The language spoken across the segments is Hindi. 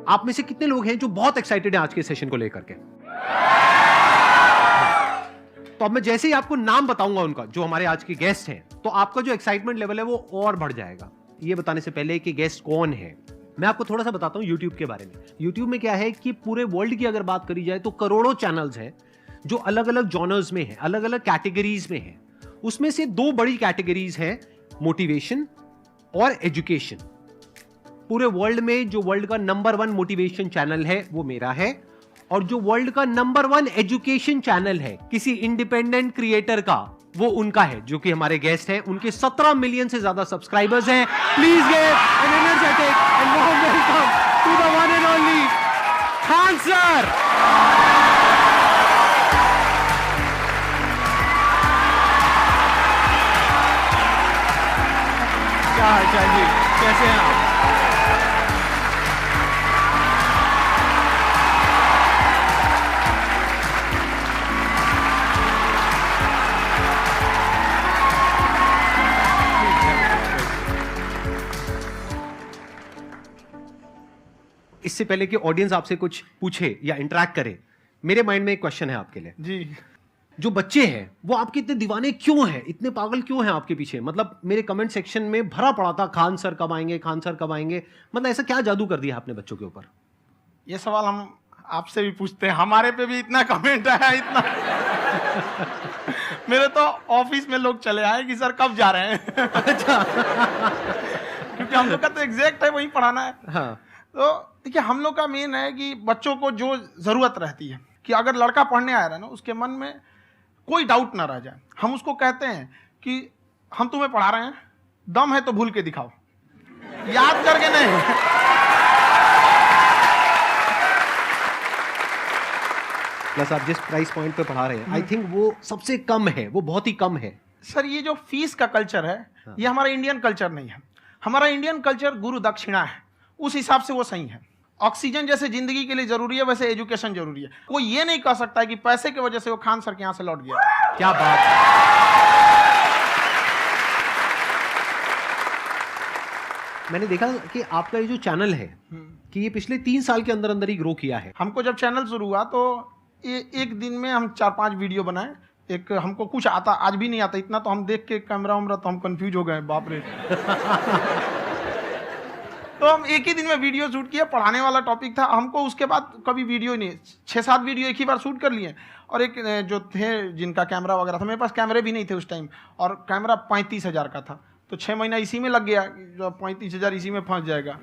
आप में से कितने लोग हैं जो बहुत एक्साइटेड हैं आज के सेशन को लेकर के? तो अब मैं जैसे ही आपको नाम बताऊंगा उनका, जो हमारे आज के गेस्ट हैं, तो आपका जो एक्साइटमेंट लेवल है वो और बढ़ जाएगा। ये बताने से पहले कि गेस्ट कौन है, मैं आपको थोड़ा सा बताता हूं YouTube के बारे में। YouTube में क्या है कि पूरे वर्ल्ड की अगर बात करी जाए तो करोड़ों चैनल्स हैं जो अलग अलग जॉनर्स में हैं, अलग अलग कैटेगरीज में हैं। उसमें से दो बड़ी कैटेगरीज हैं, मोटिवेशन और एजुकेशन। पूरे वर्ल्ड में जो वर्ल्ड का नंबर 1 मोटिवेशन चैनल है वो मेरा है, और जो वर्ल्ड का नंबर 1 एजुकेशन चैनल है किसी इंडिपेंडेंट क्रिएटर का, वो उनका है, जो कि हमारे गेस्ट हैं। उनके 17 मिलियन से ज्यादा सब्सक्राइबर्स हैं। Please give an energetic and warm welcome to the one and only Khan sir. क्या हाल चाल जी, कैसे हैं आप? इससे पहले कि ऑडियंस आपसे कुछ पूछे या इंटरेक्ट करे, मेरे माइंड में एक क्वेश्चन है आपके लिए जी। जो बच्चे हैं वो आपके इतने दीवाने क्यों हैं, इतने पागल क्यों हैं आपके पीछे? मतलब मेरे कमेंट सेक्शन में भरा पड़ा था, खान सर कब आएंगे, खान सर कब आएंगे। मतलब ऐसा क्या जादू कर दिया आपने बच्चों के ऊपर? ये सवाल हम आपसे भी पूछते हैं, हमारे पे भी इतना कमेंट आया, इतना मेरे तो ऑफिस में लोग चले आए कि सर कब जा रहे हैं। अच्छा। क्योंकि हम लोग का तो एग्जैक्ट है वही पढ़ाना है। हाँ। तो देखिए, हम लोग का मेन है कि बच्चों को जो जरूरत रहती है कि अगर लड़का पढ़ने आया रहा ना, उसके मन में कोई डाउट ना रह जाए। हम उसको कहते हैं कि हम तुम्हें पढ़ा रहे हैं, दम है तो भूल के दिखाओ, याद करके नहीं। प्लस आप जिस प्राइस पॉइंट पे पढ़ा रहे हैं, आई थिंक वो सबसे कम है, वो बहुत ही कम है। सर ये जो फीस का कल्चर है, ये हमारा इंडियन कल्चर नहीं है। हमारा इंडियन कल्चर गुरु दक्षिणा है, उस हिसाब से वो सही है। ऑक्सीजन जैसे जिंदगी के लिए जरूरी है, वैसे एजुकेशन जरूरी है। कोई ये नहीं कह सकता है कि पैसे की वजह से वो खान सर के यहाँ से लौट गया। क्या बात है। मैंने देखा कि आपका ये जो चैनल है कि ये पिछले 3 साल के अंदर अंदर ही ग्रो किया है। हमको जब चैनल शुरू हुआ तो एक दिन में हम 4-5 वीडियो बनाए। एक हमको कुछ आता, आज भी नहीं आता इतना, तो हम देख के कैमरा उमरा तो हम कंफ्यूज हो गए, बाप रे। तो हम एक ही दिन में वीडियो शूट किया, पढ़ाने वाला टॉपिक था हमको। उसके बाद कभी वीडियो नहीं, 6-7 वीडियो एक ही बार शूट कर लिए। और एक जो थे जिनका कैमरा वगैरह था, मेरे पास कैमरे भी नहीं थे उस टाइम, और कैमरा 35,000 का था। तो 6 महीना इसी में लग गया, जो 35,000 इसी में फंस जाएगा।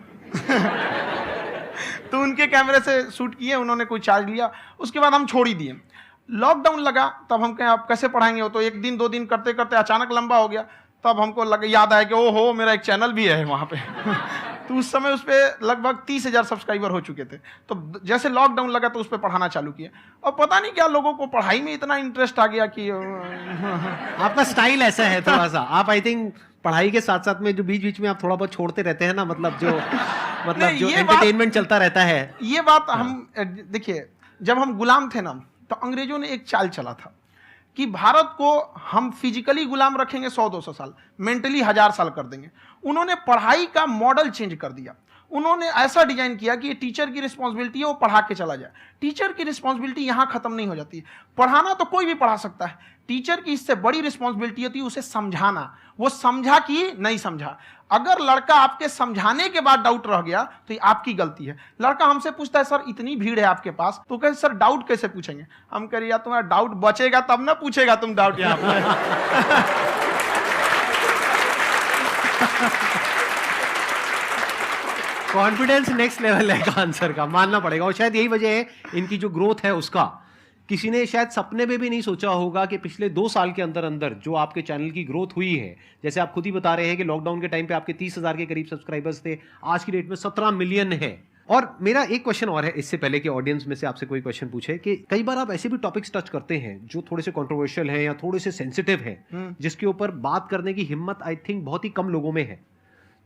तो उनके कैमरे से शूट किए, उन्होंने कोई चार्ज लिया। उसके बाद हम छोड़ ही दिए। लॉकडाउन लगा, तब हम कहें आप कैसे पढ़ाएंगे? वो तो 1 दिन 2 दिन करते करते अचानक लंबा हो गया। तब हमको याद आया कि ओहो, मेरा एक चैनल भी है वहाँ पे। तो उस समय उस पर लगभग 30,000 सब्सक्राइबर हो चुके थे। तो जैसे लॉकडाउन लगा तो उस पर पढ़ाना चालू किया, और पता नहीं क्या लोगों को पढ़ाई में इतना इंटरेस्ट आ गया कि आपका स्टाइल ऐसा है थोड़ा सा। आप आई थिंक पढ़ाई के साथ साथ में जो बीच बीच में आप थोड़ा बहुत छोड़ते रहते हैं ना, मतलब जो एंटरटेनमेंट चलता रहता है। ये बात हम देखिए, जब हम गुलाम थे ना, तो अंग्रेजों ने एक चाल चला था कि भारत को हम फिजिकली गुलाम रखेंगे 100-200 साल, मेंटली 1000 साल कर देंगे। उन्होंने पढ़ाई का मॉडल चेंज कर दिया। उन्होंने ऐसा डिजाइन किया कि ये टीचर की रिस्पॉन्सिबिलिटी है, वो पढ़ा के चला जाए। टीचर की रिस्पॉन्सिबिलिटी यहाँ खत्म नहीं हो जाती। पढ़ाना तो कोई भी पढ़ा सकता है, टीचर की इससे बड़ी रिस्पॉन्सिबिलिटी होती है उसे समझाना। वो समझा कि नहीं समझा। अगर लड़का आपके समझाने के बाद डाउट रह गया तो ये आपकी गलती है। लड़का हमसे पूछता है सर इतनी भीड़ है आपके पास, तो कहे सर डाउट कैसे पूछेंगे? हम कह रहे यार तुम्हारा डाउट बचेगा तब ना पूछेगा तुम डाउट यहाँ पे। कॉन्फिडेंस नेक्स्ट लेवल है खान सर का, मानना पड़ेगा। और शायद यही वजह है इनकी जो ग्रोथ है उसका। किसी ने शायद सपने में भी नहीं सोचा होगा कि पिछले 2 साल के अंदर अंदर जो आपके चैनल की ग्रोथ हुई है, जैसे आप खुद ही बता रहे हैं कि लॉकडाउन के टाइम पे आपके 30,000 के करीब सब्सक्राइबर्स थे, आज की डेट में 17 मिलियन है। और मेरा एक क्वेश्चन और है, इससे पहले कि ऑडियंस में से आपसे कोई क्वेश्चन पूछे, कि कई बार आप ऐसे भी टॉपिक्स टच करते हैं जो थोड़े से कंट्रोवर्शियल हैं या थोड़े से सेंसिटिव हैं, जिसके ऊपर बात करने की हिम्मत आई थिंक बहुत ही कम लोगों में है।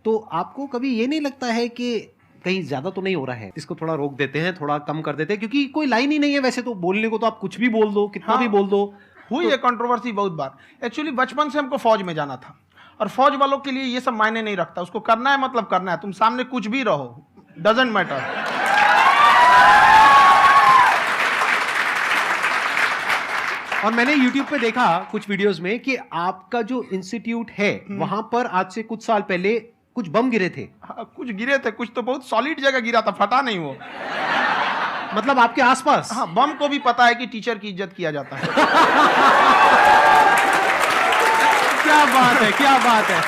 तो आपको कभी ये नहीं लगता है कि कहीं ज्यादा तो नहीं हो रहा है, इसको थोड़ा रोक देते हैं, थोड़ा कम कर देते हैं? क्योंकि कोई लाइन ही नहीं है वैसे तो बोलने को, तो आप कुछ भी बोल दो, कितना भी बोल दो। हुई है कंट्रोवर्सी बहुत बार। एक्चुअली बचपन से हमको फौज में जाना था, और फौज वालों के लिए ये सब मायने नहीं रखता। उसको करना है मतलब करना है, तुम सामने कुछ भी रहो, डजंट मैटर। और मैंने YouTube पे देखा कुछ वीडियोस में कि आपका जो इंस्टीट्यूट है वहां पर आज से कुछ साल पहले कुछ बम गिरे थे। हाँ, कुछ गिरे थे, कुछ तो बहुत सॉलिड जगह गिरा था, फटा नहीं वो। मतलब आपके आसपास? हाँ, बम को भी पता है कि टीचर की इज्जत किया जाता है। क्या बात है, क्या बात है।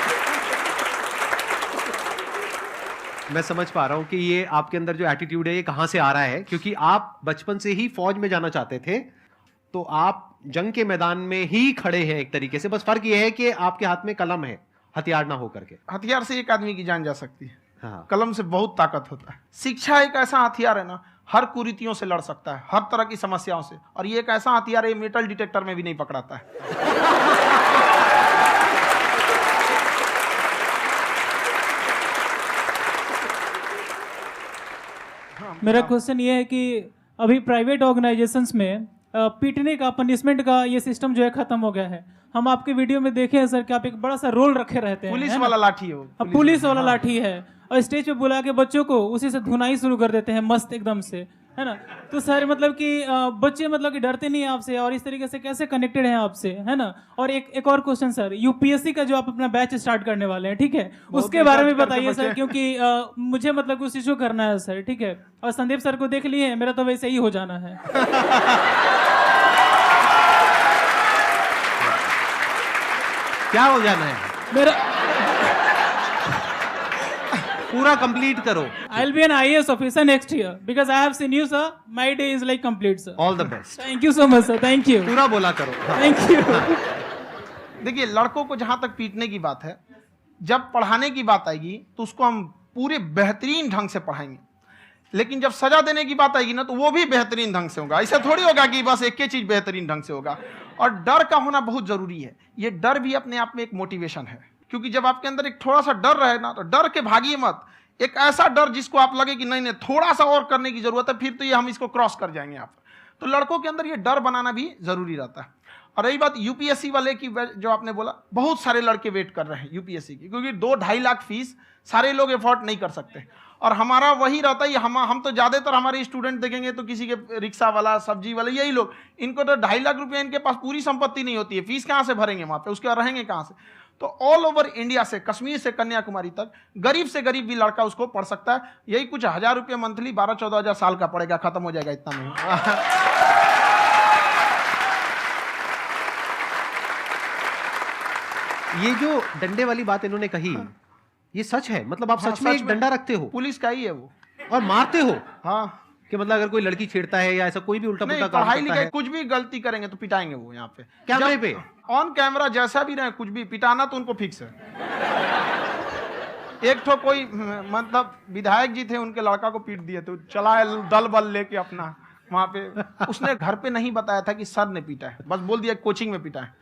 मैं समझ पा रहा हूं कि ये आपके अंदर जो एटीट्यूड है ये कहां से आ रहा है, क्योंकि आप बचपन से ही फौज में जाना चाहते थे, तो आप जंग के मैदान में ही खड़े हैं एक तरीके से। बस फर्क ये है कि आपके हाथ में कलम है, हथियार ना हो करके। हथियार से एक आदमी की जान जा सकती है, हाँ। कलम से बहुत ताकत होता है। शिक्षा एक ऐसा हथियार है ना, हर कुरीतियों से लड़ सकता है, हर तरह की समस्याओं से। और ये एक ऐसा हथियार है, मेटल डिटेक्टर में भी नहीं पकड़ाता है। मेरा क्वेश्चन ये है कि अभी प्राइवेट ऑर्गेनाइजेशंस में पीटने का, पनिशमेंट का ये सिस्टम जो है खत्म हो गया है। हम आपके वीडियो में देखे हैं सर कि आप एक बड़ा सा रोल रखे रहते हैं, पुलिस वाला लाठी है वो, पुलिस वाला लाठी है, और स्टेज पे बुला के बच्चों को उसी से धुनाई शुरू कर देते हैं मस्त एकदम से, है ना। तो सर मतलब कि बच्चे मतलब कि डरते नहीं है आपसे, और इस तरीके से कैसे कनेक्टेड हैं आपसे, है ना। और एक और क्वेश्चन सर, यूपीएससी का जो आप अपना बैच स्टार्ट करने वाले हैं, ठीक है, उसके बारे में बताइए सर, क्योंकि मुझे मतलब उस चीज को करना है सर, ठीक है। और संदीप सर को देख लिए, मेरा तो वैसे ही हो जाना है। क्या हो जाना है? मेरा पूरा कंप्लीट करो। I'll be an IAS officer next year because I have seen you, sir. My day is like complete, sir. All the best. Thank you so much, sir. Thank you. पूरा बोला करो। Thank you. देखिए, लड़कों को जहां तक पीटने की बात है, जब पढ़ाने की बात आएगी तो उसको हम पूरे बेहतरीन ढंग से पढ़ाएंगे। लेकिन जब सजा देने की बात आएगी ना, तो वो भी बेहतरीन ढंग से होगा। ऐसा थोड़ी होगा कि बस एक ही चीज बेहतरीन ढंग से होगा। और डर का होना बहुत जरूरी है। ये डर भी अपने आप में एक मोटिवेशन है, क्योंकि जब आपके अंदर एक थोड़ा सा डर रहे ना, तो डर के भागिए मत। एक ऐसा डर जिसको आप लगे कि नहीं नहीं थोड़ा सा और करने की जरूरत है, फिर तो ये हम इसको क्रॉस कर जाएंगे आप। तो लड़कों के अंदर ये डर बनाना भी जरूरी रहता है। और रही बात यूपीएससी वाले की, जो आपने बोला, बहुत सारे लड़के वेट कर रहे हैं यूपीएससी की, क्योंकि 2-2.5 लाख फीस सारे लोग एफोर्ड नहीं कर सकते। और हमारा वही रहता है, हम तो ज्यादातर हमारे स्टूडेंट देखेंगे तो किसी के रिक्शा वाला, सब्जी वाला, यही लोग, इनको तो 2.5 लाख रुपया इनके पास पूरी संपत्ति नहीं होती है, फीस कहाँ से भरेंगे वहां पे, उसके बाद रहेंगे कहाँ से। तो ऑल ओवर इंडिया से, कश्मीर से कन्याकुमारी तक, गरीब से गरीब भी लड़का उसको पढ़ सकता है। यही कुछ 1000 रुपये मंथली, 12-14 हजार साल का पड़ेगा, खत्म हो जाएगा इतना में। ये जो डंडे वाली बात इन्होंने कही, ये सच है? मतलब आप सच में एक डंडा रखते हो? पुलिस का ही है वो। और मारते हो? हाँ, कि मतलब अगर कोई लड़की छेड़ता है या ऐसा कोई भी उल्टा पुल्टा काम पढ़ाई करता लिखाई है, कुछ भी गलती करेंगे तो पिटाएंगे वो। यहाँ पे कैमरे पे ऑन कैमरा जैसा भी रहे, कुछ भी पिटाना तो उनको फिक्स है। एक तो कोई मतलब विधायक जी थे, उनके लड़का को पीट दिए, तो चला दल बल लेके अपना वहां पे। उसने घर पे नहीं बताया था कि सर ने पीटा है, बस बोल दिया कोचिंग में पीटा है।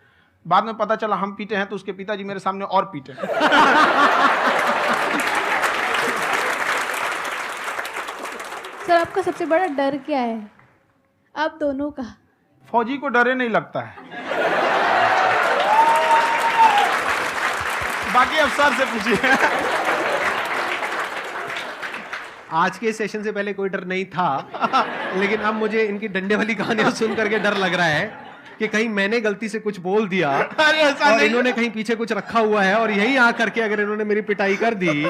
बाद में पता चला हम पीटे हैं, तो उसके पिताजी मेरे सामने और पीटे। सर आपका सबसे बड़ा डर क्या है, आप दोनों का? फौजी को डरे नहीं लगता है। बाकी अब सर से पूछिए। आज के सेशन से पहले कोई डर नहीं था, लेकिन अब मुझे इनकी डंडे वाली कहानियां सुन करके डर लग रहा है कि कहीं मैंने गलती से कुछ बोल दिया और इन्होंने कहीं पीछे कुछ रखा हुआ है, और यही आ करके अगर इन्होंने मेरी पिटाई कर दी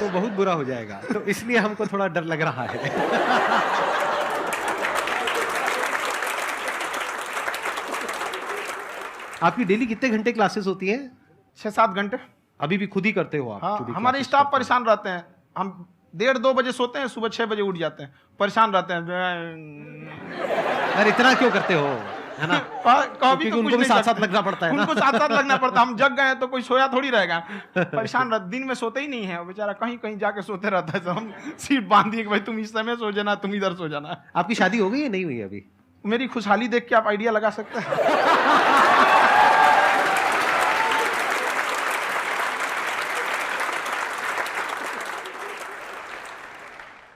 तो बहुत बुरा हो जाएगा। तो इसलिए हमको थोड़ा डर लग रहा है। आपकी डेली कितने घंटे क्लासेस होती है? 6-7 घंटे। अभी भी खुद ही करते हो आप? हाँ, हमारे स्टाफ परेशान रहते हैं। हम 1:30-2 बजे सोते हैं, सुबह 6 बजे उठ जाते हैं, परेशान रहते हैं। अरे इतना क्यों करते हो, है ना? कभी तो उनको भी साथ साथ लगना पड़ता है ना? उनको साथ साथ लगना पड़ता है। हम जग गए तो कोई सोया थोड़ी रहेगा, परेशान रहते। दिन में सोते ही नहीं है बेचारा, कहीं कहीं जाके सोते रहता है। तो हम सीट बांध दिए कि भाई तुम इस समय सो जाना, तुम इधर सो जाना। आपकी शादी हो गई है? नहीं हुई अभी? मेरी खुशहाली देख के आप आइडिया लगा सकते हैं।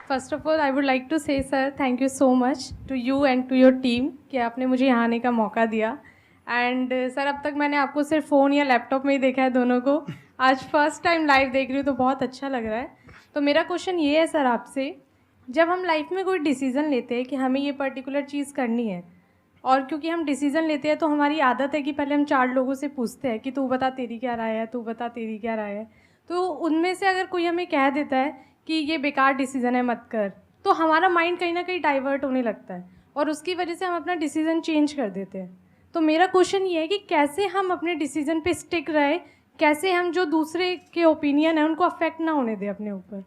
First of all I would like to say sir thank you so much to you and to your team कि आपने मुझे यहाँ आने का मौका दिया। एंड सर अब तक मैंने आपको सिर्फ फ़ोन या लैपटॉप में ही देखा है दोनों को, आज फर्स्ट टाइम लाइव देख रही हूँ तो बहुत अच्छा लग रहा है। तो मेरा क्वेश्चन ये है सर आपसे जब हम लाइफ में कोई डिसीज़न लेते हैं कि हमें ये पर्टिकुलर चीज़ करनी है, और क्योंकि हम डिसीज़न लेते हैं तो हमारी आदत है कि पहले हम 4 लोगों से पूछते हैं कि तू बता तेरी क्या राय है, तू बता तेरी क्या राय है। तो उनमें से अगर कोई हमें कह देता है कि ये बेकार डिसीज़न है मत कर, तो हमारा माइंड कहीं ना कहीं डाइवर्ट होने लगता है और उसकी वजह से हम अपना डिसीज़न चेंज कर देते हैं। तो मेरा क्वेश्चन ये है कि कैसे हम अपने डिसीज़न पे स्टिक रहे, कैसे हम जो दूसरे के ओपिनियन है उनको अफेक्ट ना होने दें अपने ऊपर।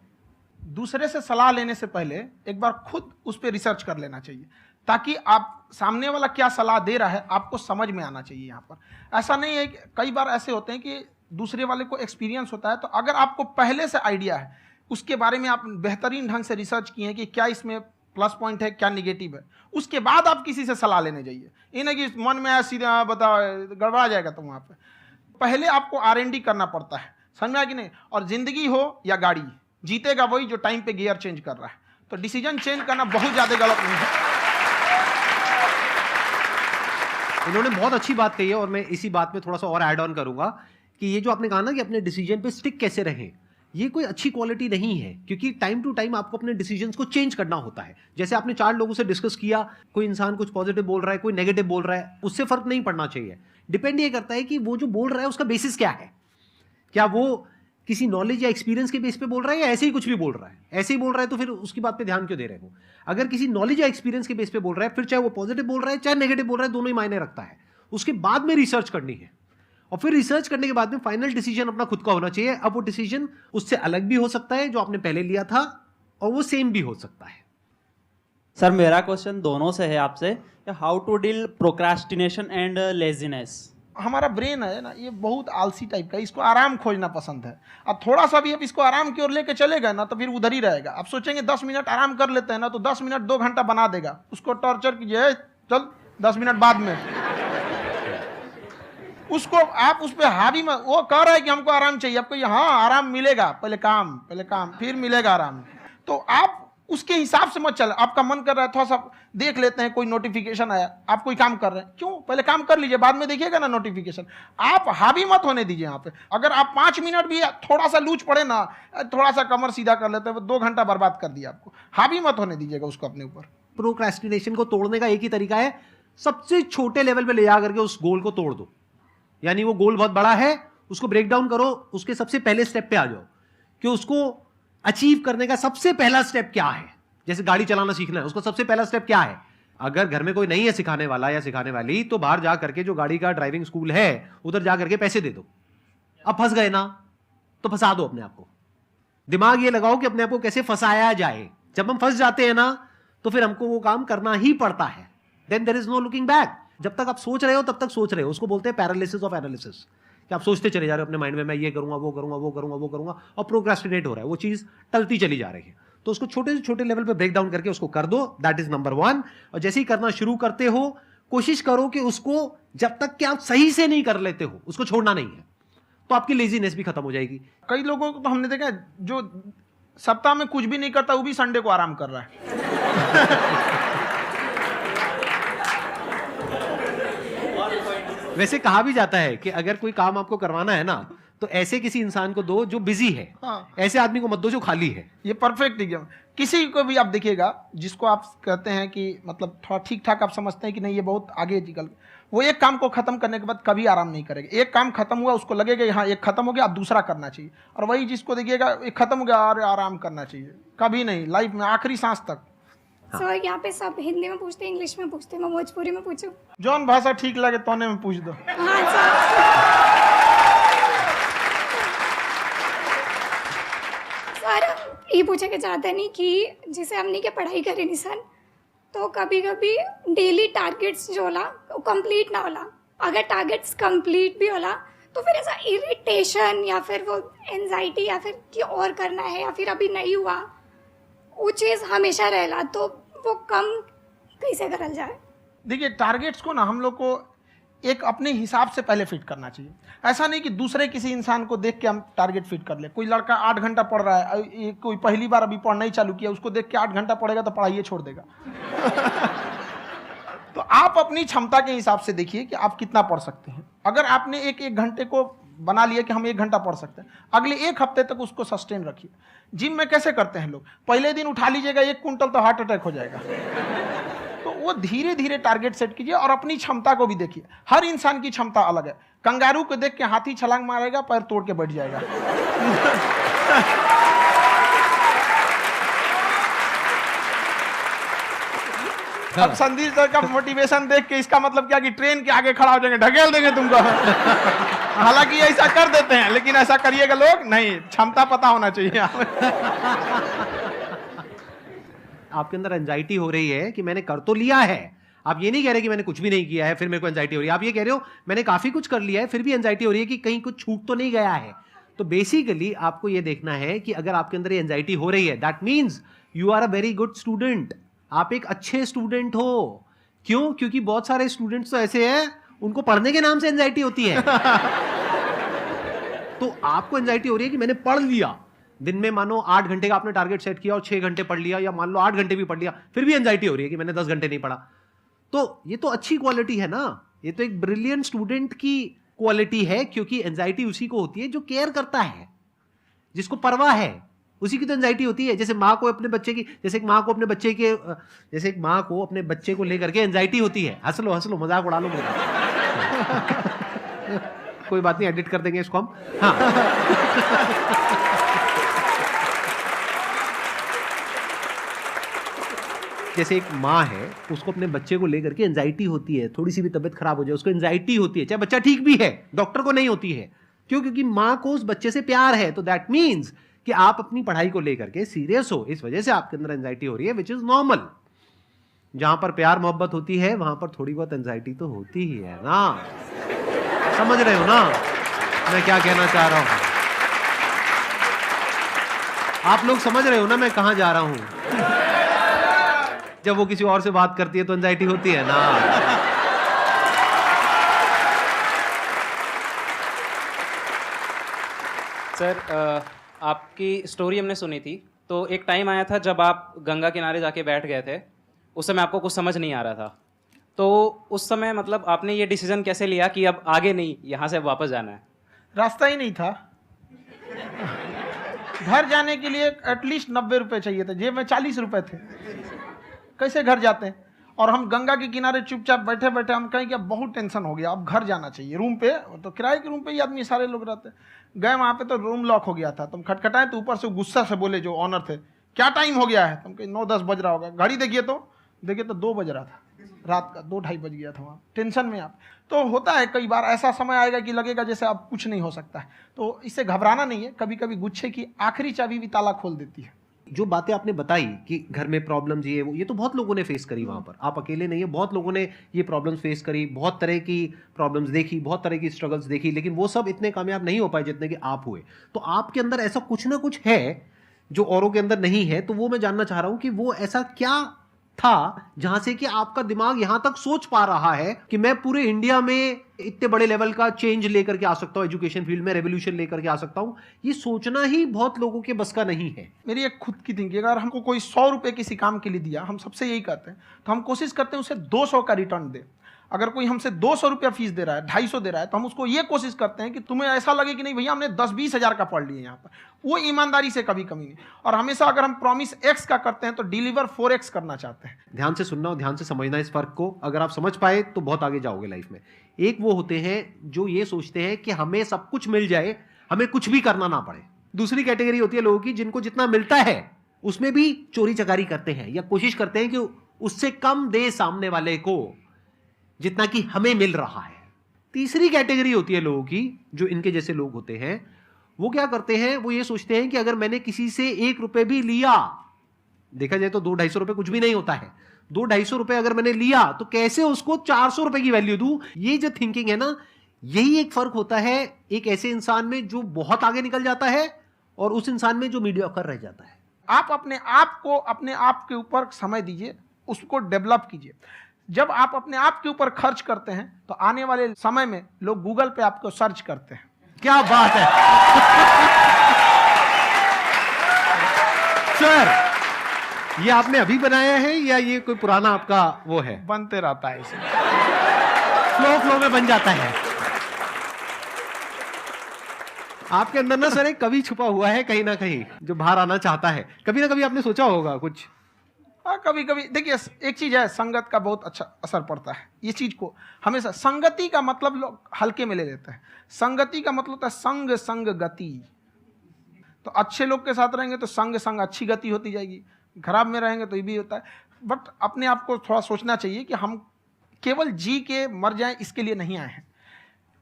दूसरे से सलाह लेने से पहले एक बार खुद उस पर रिसर्च कर लेना चाहिए, ताकि आप सामने वाला क्या सलाह दे रहा है आपको समझ में आना चाहिए। यहाँ पर ऐसा नहीं है कि कई बार ऐसे होते हैं कि दूसरे वाले को एक्सपीरियंस होता है, तो अगर आपको पहले से आइडिया है, उसके बारे में आप बेहतरीन ढंग से रिसर्च किए हैं कि क्या इसमें प्लस पॉइंट है क्या निगेटिव है, उसके बाद आप किसी से सलाह लेने जाइए। ये नहीं कि मन में आया सीधा बता गड़बड़ा जाएगा। तो वहाँ पे पहले आपको R&D करना पड़ता है, समझ में आया कि नहीं। और जिंदगी हो या गाड़ी, जीतेगा वही जो टाइम पे गियर चेंज कर रहा है। तो डिसीजन चेंज करना बहुत ज़्यादा गलत नहीं है। इन्होंने बहुत अच्छी बात कही है और मैं इसी बात में थोड़ा सा और ऐड ऑन करूंगा कि ये जो आपने कहा ना कि अपने डिसीजन पे स्टिक कैसे रहें, ये कोई अच्छी क्वालिटी नहीं है, क्योंकि टाइम टू टाइम आपको अपने डिसीजंस को चेंज करना होता है। जैसे आपने 4 लोगों से डिस्कस किया, कोई इंसान कुछ पॉजिटिव बोल रहा है, कोई नेगेटिव बोल रहा है, उससे फर्क नहीं पड़ना चाहिए। डिपेंड ये करता है कि वो जो बोल रहा है उसका बेसिस क्या है। क्या वो किसी नॉलेज या एक्सपीरियंस के बेस पे बोल रहा है या ऐसे ही कुछ भी बोल रहा है? ऐसे ही बोल रहा है तो फिर उसकी बात पे ध्यान क्यों दे रहे हो? अगर किसी नॉलेज या एक्सपीरियंस के बेस पे बोल रहा है, फिर चाहे वो पॉजिटिव बोल रहा है चाहे नेगेटिव बोल रहा है, दोनों ही मायने रखता है। उसके बाद में रिसर्च करनी है और फिर रिसर्च करने के बाद में फाइनल डिसीजन अपना खुद का होना चाहिए। अब वो डिसीजन उससे अलग भी हो सकता है जो आपने पहले लिया था, और वो सेम भी हो सकता है। सर मेरा क्वेश्चन दोनों से है आपसे, how to deal procrastination and laziness. हमारा ब्रेन है ना, ये बहुत आलसी टाइप का, इसको आराम खोजना पसंद है। अब थोड़ा सा भी अब इसको आराम की ओर लेके चलेगा ना तो फिर उधर ही रहेगा। आप सोचेंगे 10 मिनट आराम कर लेते हैं ना, तो 10 मिनट 2 घंटा बना देगा। उसको टॉर्चर कीजिए, चल 10 मिनट बाद में। उसको आप उस पर हावी में, वो कह रहा है कि हमको आराम चाहिए, आपको हाँ आराम मिलेगा, पहले काम फिर मिलेगा आराम। तो आप उसके हिसाब से मत चल। आपका मन कर रहा है थोड़ा सा देख लेते हैं, कोई नोटिफिकेशन आया, आप कोई काम कर रहे हैं, क्यों पहले काम कर लीजिए, बाद में देखिएगा ना नोटिफिकेशन। आप हावी मत होने दीजिए यहाँ पे। अगर आप 5 मिनट भी थोड़ा सा लूज पड़े ना, थोड़ा सा कमर सीधा कर लेते हैं, 2 घंटा बर्बाद कर दिया आपको। हावी मत होने दीजिएगा उसको अपने ऊपर। प्रोक्रेस्टिनेशन को तोड़ने का एक ही तरीका है, सबसे छोटे लेवल पे ले जा करके उस गोल को तोड़ दो। यानी वो गोल बहुत बड़ा है, उसको ब्रेक डाउन करो, उसके सबसे पहले स्टेप पे आ जाओ कि उसको अचीव करने का सबसे पहला स्टेप क्या है। जैसे गाड़ी चलाना सीखना है, उसका सबसे पहला स्टेप क्या है। अगर घर में कोई नहीं है सिखाने वाला या सिखाने वाली, तो बाहर जा करके जो गाड़ी का ड्राइविंग स्कूल है उधर जा करके पैसे दे दो। अब फंस गए ना तो फंसा दो अपने आप को। दिमाग ये लगाओ कि अपने आप को कैसे फंसाया जाए। जब हम फंस जाते हैं ना तो फिर हमको वो काम करना ही पड़ता है। Then there is no looking back. जब तक आप सोच रहे हो तब तक सोच रहे हो, उसको बोलते हैं पैरालिसिस ऑफ एनालिसिस, कि आप सोचते चले जा रहे हो अपने माइंड में, मैं ये करूंगा वो करूंगा वो करूंगा वो करूंगा, और प्रोक्रेस्टिनेट हो रहा है, वो चीज टलती चली जा रही है। तो उसको छोटे से छोटे लेवल पे ब्रेक डाउन करके उसको कर दो, दैट इज नंबर 1। और जैसे ही करना शुरू करते हो, कोशिश करो कि उसको जब तक कि आप सही से नहीं कर लेते हो उसको छोड़ना नहीं है, तो आपकी लेजीनेस भी खत्म हो जाएगी। कई लोगों को तो हमने देखा जो सप्ताह में कुछ भी नहीं करता, वो भी संडे को आराम कर रहा है। वैसे कहा भी जाता है कि अगर कोई काम आपको करवाना है ना तो ऐसे किसी इंसान को दो जो बिजी है। हाँ। ऐसे आदमी को मत दो जो खाली है। ये परफेक्ट एग्जाम। किसी को भी आप देखिएगा जिसको आप कहते हैं कि मतलब थोड़ा ठीक ठाक आप समझते हैं कि नहीं ये बहुत आगे निकल, वो एक काम को खत्म करने के बाद कभी आराम नहीं करेगा। एक काम खत्म हुआ उसको लगेगा हाँ एक खत्म हो गया, अब दूसरा करना चाहिए। और वही जिसको देखिएगा एक खत्म हो गया और आराम करना चाहिए, कभी नहीं, लाइफ में आखिरी सांस तक। सर यहाँ पे सब हिंदी में पूछते हैं, इंग्लिश में पूछते हैं, मैं भोजपुरी में पूछूं? जौन भाषा ठीक लगे तोने में पूछ दो। हाँ सर। सर ये पूछे के चाहते नहीं कि जैसे हमने के पढ़ाई करी नहीं सर, तो कभी कभी डेली टारगेट्स जो होला वो कंप्लीट ना होला। अगर टारगेट्स कंप्लीट भी होला तो फिर ऐसा इरिटेशन या फिर वो एंजाइटी या फिर कि और करना है या फिर अभी नहीं हुआ, वो चीज़ हमेशा रहेला। तो वो कम कैसे करल जाए? देखिए टारगेट्स को ना हम लोग को एक अपने हिसाब से पहले फिट करना चाहिए। ऐसा नहीं कि दूसरे किसी इंसान को देख के हम टारगेट फिट कर ले। कोई लड़का 8 घंटा पढ़ रहा है, कोई पहली बार अभी पढ़ना ही चालू किया, उसको देख के 8 घंटा पढ़ेगा तो पढ़ाई छोड़ देगा। तो आप अपनी क्षमता के हिसाब से देखिए कि आप कितना पढ़ सकते हैं। अगर आपने एक घंटे को बना लिए कि हम 1 घंटा पढ़ सकते हैं, अगले 1 हफ्ते तक उसको सस्टेन रखिए। जिम में कैसे करते हैं लोग, पहले दिन उठा लीजिएगा 1 कुंटल तो हार्ट अटैक हो जाएगा। तो वो धीरे धीरे टारगेट सेट कीजिए और अपनी क्षमता को भी देखिए। हर इंसान की क्षमता अलग है। कंगारू को देख के हाथी छलांग मारेगा, पैर तोड़ के बैठ जाएगा। अब संदीप सर का मोटिवेशन देख के इसका मतलब क्या कि ट्रेन के आगे खड़ा हो जाएंगे, ढकेल देंगे तुमको। हालांकि ऐसा कर देते हैं, लेकिन ऐसा करिएगा लोग नहीं, क्षमता पता होना चाहिए। आपके अंदर एंजाइटी हो रही है कि मैंने कर तो लिया है, आप ये नहीं कह रहे कि मैंने कुछ भी नहीं किया है फिर मेरे को एंजाइटी हो रही है, आप ये कह रहे हो मैंने काफी कुछ कर लिया है फिर भी एंजाइटी हो रही है कि कहीं कुछ छूट तो नहीं गया है। तो बेसिकली आपको ये देखना है कि अगर आपके अंदर ये एंजाइटी हो रही है, that means you are a very good student, आप एक अच्छे स्टूडेंट हो। क्यों? क्योंकि बहुत सारे स्टूडेंट्स तो ऐसे हैं उनको पढ़ने के नाम से एंजाइटी होती है। तो आपको एंजाइटी हो रही है कि मैंने पढ़ लिया, दिन में मानो 8 घंटे का आपने टारगेट सेट किया और 6 घंटे पढ़ लिया, या मान लो 8 घंटे भी पढ़ लिया, फिर भी एंजाइटी हो रही है कि मैंने 10 घंटे नहीं पढ़ा। तो ये तो अच्छी क्वालिटी है ना, ये तो एक ब्रिलियंट स्टूडेंट की क्वालिटी है, क्योंकि एंजाइटी उसी को होती है जो केयर करता है, जिसको परवाह है, उसी की तो एंजाइटी होती है। जैसे माँ को अपने बच्चे की, जैसे एक माँ को अपने बच्चे को लेकर के एंजाइटी होती है। हंस लो मजाक उड़ा लो मेरा। कोई बात नहीं, एडिट कर देंगे इसको हम। हाँ। जैसे एक माँ है, उसको अपने बच्चे को लेकर के एंजाइटी होती है, थोड़ी सी भी तबीयत खराब हो जाए उसको एंजाइटी होती है, चाहे बच्चा ठीक भी है, डॉक्टर को नहीं होती है। क्यों? क्योंकि माँ को उस बच्चे से प्यार है। तो दैट मीन्स कि आप अपनी पढ़ाई को लेकर के सीरियस हो, इस वजह से आपके अंदर एंजाइटी हो रही है, विच इज नॉर्मल। जहां पर प्यार मोहब्बत होती है वहां पर थोड़ी बहुत एंजाइटी तो होती ही है ना। समझ रहे हो ना मैं क्या कहना चाह रहा हूं? आप लोग समझ रहे हो ना मैं कहां जा रहा हूं? जब वो किसी और से बात करती है तो एंजाइटी होती है ना। सर, आपकी स्टोरी हमने सुनी थी, तो एक टाइम आया था जब आप गंगा किनारे जाके बैठ गए थे, उस समय आपको कुछ समझ नहीं आ रहा था। तो उस समय मतलब आपने ये डिसीजन कैसे लिया कि अब आगे नहीं, यहाँ से वापस जाना है? रास्ता ही नहीं था। घर जाने के लिए एटलीस्ट 90 रुपए चाहिए थे, जेब में 40 रुपए थे, कैसे घर जाते हैं? और हम गंगा के किनारे चुपचाप बैठे बैठे हम कहें कि अब बहुत टेंशन हो गया, अब घर जाना चाहिए। रूम पे तो किराए के रूम पे ही आदमी सारे लोग रहते, गए वहाँ पे तो रूम लॉक हो गया था। तुम खटखटाए तो ऊपर से गुस्सा से बोले जो ऑनर थे, क्या टाइम हो गया है? तुम कहीं 9-10 बज रहा होगा, घड़ी देखिए तो 2 बज रहा था, रात का 2-2:30 बज गया था वहाँ। टेंशन में आप तो होता है, कई बार ऐसा समय आएगा कि लगेगा जैसे अब कुछ नहीं हो सकता है। तो इससे घबराना नहीं है, कभी कभी गुच्छे की आखिरी चाबी भी ताला खोल देती है। जो बातें आपने बताई कि घर में प्रॉब्लम्स ये वो, ये तो बहुत लोगों ने फेस करी वहां पर, आप अकेले नहीं है, बहुत लोगों ने ये प्रॉब्लम्स फेस करी, बहुत तरह की प्रॉब्लम्स देखी, बहुत तरह की स्ट्रगल्स देखी, लेकिन वो सब इतने कामयाब नहीं हो पाए जितने कि आप हुए। तो आपके अंदर ऐसा कुछ ना कुछ है जो औरों के अंदर नहीं है। तो वो मैं जानना चाह रहा हूं कि वो ऐसा क्या था जहां से कि आपका दिमाग यहां तक सोच पा रहा है कि मैं पूरे इंडिया में इतने बड़े लेवल का चेंज लेकर के आ सकता हूं, एजुकेशन फील्ड में रेवोल्यूशन लेकर के आ सकता हूं। ये सोचना ही बहुत लोगों के बस का नहीं है। मेरी एक खुद की थिंकिंग, अगर हमको कोई 100 रुपए किसी काम के लिए दिया, हम सबसे यही कहते हैं, तो हम कोशिश करते हैं उसे 200 का रिटर्न दे। अगर कोई हमसे 200 रुपया फीस दे रहा है, 250 दे रहा है, तो हम उसको ये कोशिश करते हैं कि तुम्हें ऐसा लगे कि नहीं भैया हमने 10-20 हज़ार का पढ़ लिया यहाँ पर। वो ईमानदारी से कभी कमी नहीं। और हमेशा अगर हम प्रॉमिस एक्स का करते हैं तो डिलीवर 4x करना चाहते हैं। ध्यान से सुनना और ध्यान से समझना इस फर्क को, अगर आप समझ पाए तो बहुत आगे जाओगे लाइफ में। एक वो होते हैं जो ये सोचते हैं कि हमें सब कुछ मिल जाए, हमें कुछ भी करना ना पड़े। दूसरी कैटेगरी होती है लोगों की जिनको जितना मिलता है उसमें भी चोरी चकारी करते हैं या कोशिश करते हैं कि उससे कम दे सामने वाले को जितना कि हमें मिल रहा है। तीसरी कैटेगरी होती है लोगों की, जो इनके जैसे लोग होते हैं, वो क्या करते हैं, वो ये सोचते हैं कि अगर मैंने किसी से 1 रुपए भी लिया, देखा जाए तो 200-250 रुपए कुछ भी नहीं होता है, 200-250 रुपए अगर मैंने लिया तो कैसे उसको 400 रुपए की वैल्यू दूं। ये जो थिंकिंग है ना, यही एक फर्क होता है एक ऐसे इंसान में जो बहुत आगे निकल जाता है और उस इंसान में जो मीडियोकर रह जाता है। आप अपने आप को अपने आप के ऊपर समय दीजिए, उसको डेवलप कीजिए। जब आप अपने आप के ऊपर खर्च करते हैं तो आने वाले समय में लोग गूगल पे आपको सर्च करते हैं। क्या बात है सर, ये आपने अभी बनाया है या ये कोई पुराना आपका वो है? बनते रहता है इसे, फ्लो में बन जाता है। आपके अंदर ना सर एक कवि छुपा हुआ है कहीं ना कहीं जो बाहर आना चाहता है। कभी ना कभी आपने सोचा होगा कुछ। हाँ, कभी कभी देखिए, एक चीज है, संगत का बहुत अच्छा असर पड़ता है। ये चीज को हमेशा, संगति का मतलब लोग हल्के में ले लेते हैं। संगति का मतलब होता है संग संग गति। तो अच्छे लोग के साथ रहेंगे तो संग संग अच्छी गति होती जाएगी, खराब में रहेंगे तो ये भी होता है। बट अपने आप को थोड़ा सोचना चाहिए कि हम केवल जी के मर जाएं इसके लिए नहीं आए हैं।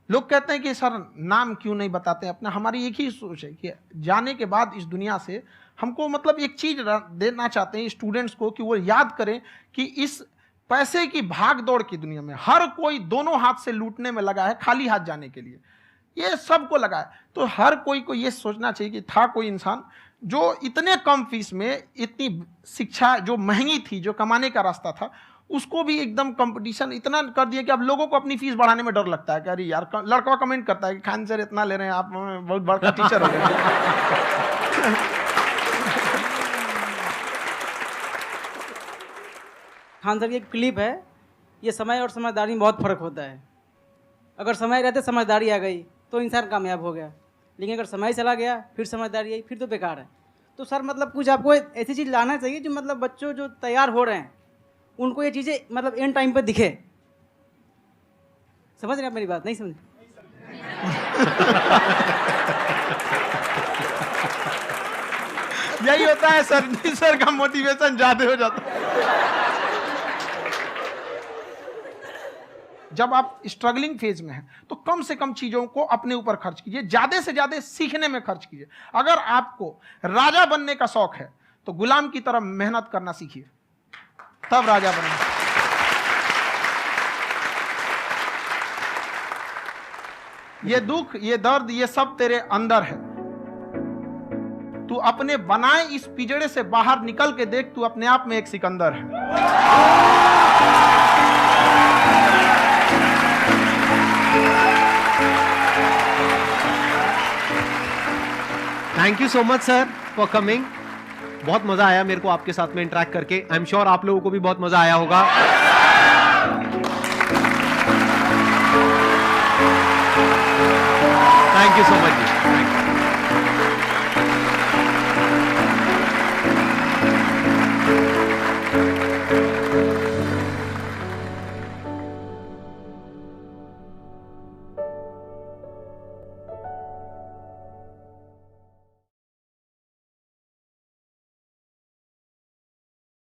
लोग कहते हैं कि सर नाम क्यों नहीं बताते अपना। हमारी एक ही सोच है कि जाने के बाद इस दुनिया से हमको मतलब एक चीज देना चाहते हैं स्टूडेंट्स को, कि वो याद करें कि इस पैसे की भाग दौड़ की दुनिया में हर कोई दोनों हाथ से लूटने में लगा है खाली हाथ जाने के लिए। ये सबको लगा है। तो हर कोई को ये सोचना चाहिए कि था कोई इंसान जो इतने कम फीस में इतनी शिक्षा जो महंगी थी, जो कमाने का रास्ता था, उसको भी एकदम कंपटीशन इतना कर दिया कि अब लोगों को अपनी फीस बढ़ाने में डर लगता है कि अरे यार, लड़का कमेंट करता है कि खान सर इतना ले रहे हैं, आप बहुत बड़ा टीचर हो गए। खान सर की एक क्लिप है, ये समय और समझदारी में बहुत फ़र्क होता है। अगर समय रहते समझदारी आ गई तो इंसान कामयाब हो गया, लेकिन अगर समय चला गया फिर समझदारी आई फिर तो बेकार है। तो सर मतलब कुछ आपको ऐसी चीज़ लाना चाहिए जो मतलब बच्चों जो तैयार हो रहे हैं उनको ये चीज़ें मतलब एंड टाइम पर दिखे। समझ रहे आप मेरी बात? नहीं समझ? यही होता है सर, सर का मोटिवेशन ज्यादा हो जाता है। जब आप स्ट्रगलिंग फेज में हैं तो कम से कम चीजों को अपने ऊपर खर्च कीजिए, ज्यादा से ज्यादा सीखने में खर्च कीजिए। अगर आपको राजा बनने का शौक है तो गुलाम की तरह मेहनत करना सीखिए, तब राजा बनेंगे। ये दुख, ये दर्द, ये सब तेरे अंदर है। तू अपने बनाए इस पिंजड़े से बाहर निकल के देख, तू अपने आप में एक सिकंदर है। Thank you so much sir for coming. बहुत मजा आया मेरे को आपके साथ में इंटरेक्ट करके। आई एम श्योर आप लोगों को भी बहुत मजा आया होगा। Thank you so much ji.